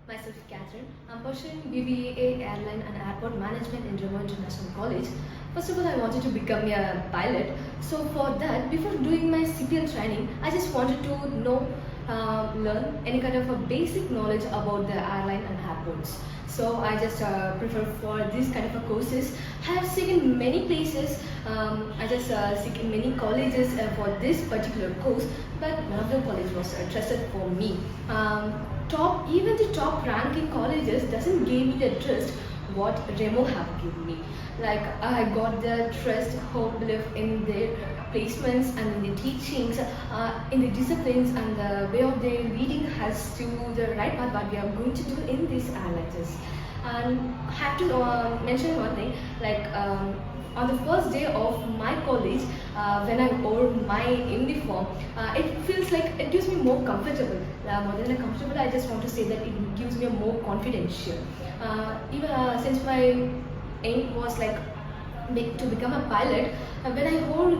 Myself, Catherine. I'm pursuing BBA Airline and Airport Management in Remo International College. First of all, I wanted to become a pilot. So for that, before doing my CPL training, I just wanted to learn any kind of a basic knowledge about the airline and airports. So I just prefer for these kind of courses. I have seen in many places. I just seek in many colleges for this particular course, but none of the college was trusted for me. Even the top ranking colleges doesn't give me the trust what Remo have given me. Like I got the trust, hope, belief in their placements and in the teachings, in the disciplines and the way of their leading us to the right path what we are going to do in these airlines. And I have to mention one thing, like on the first day of my college, when I wore my uniform, it feels like it gives me more comfortable. More than comfortable, I just want to say that it gives me a more confidential. Even since my aim was like to become a pilot, when I wore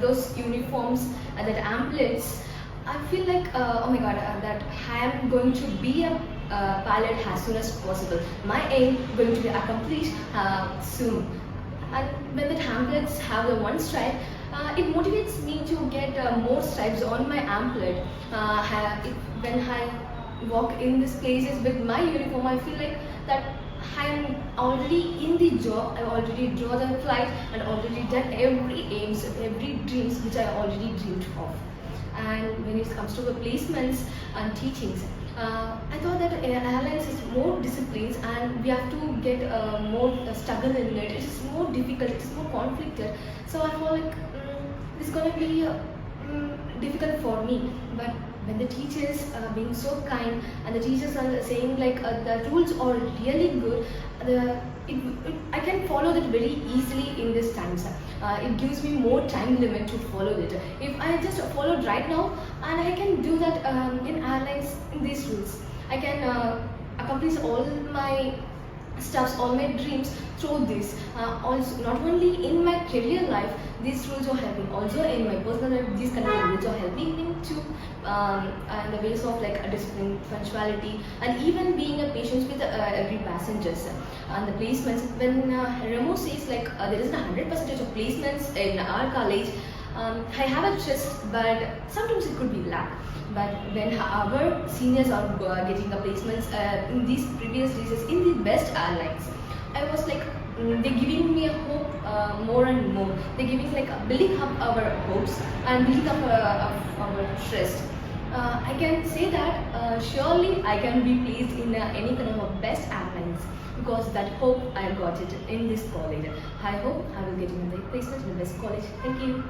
those uniforms and that amulets, I feel like oh my god, that I am going to be a pilot as soon as possible. My aim going to be accomplished soon. And when the amulets have the one stripe, it motivates me to get more stripes on my amulet. When I walk in these places with my uniform, I feel like that I'm already in the job. I already draw the flight and already done every aims, every dreams which I already dreamed of. And when it comes to the placements and teachings, I thought that airlines is more disciplines and we have to get more struggle in it. It is more difficult, it is more conflicted. So I thought like this is gonna be difficult for me. But when the teachers are being so kind and the teachers are saying like the rules are really good, I can follow that very easily in this times. It gives me more time limit to follow it. If I just followed right now, and I can do that in airlines in these rules, I can accomplish all my stuffs, all my dreams through this. Also, not only in my career life, these rules are helping. Also in my personal life, these kind of rules are helping me to and the ways of like discipline, punctuality, and even being a patient with every passengers. And the placements, when Remo says like there isn't 100% of placements in our college, I have a trust, but sometimes it could be lack. But when our seniors are getting the placements in these previous days in the best airlines, I was like, they're giving me a hope more and more. They're giving like building up our hopes and building up our trust. I can say that surely I can be placed in any kind of best airlines because that hope I got it in this college. I hope I will get in the placement in the best college. Thank you.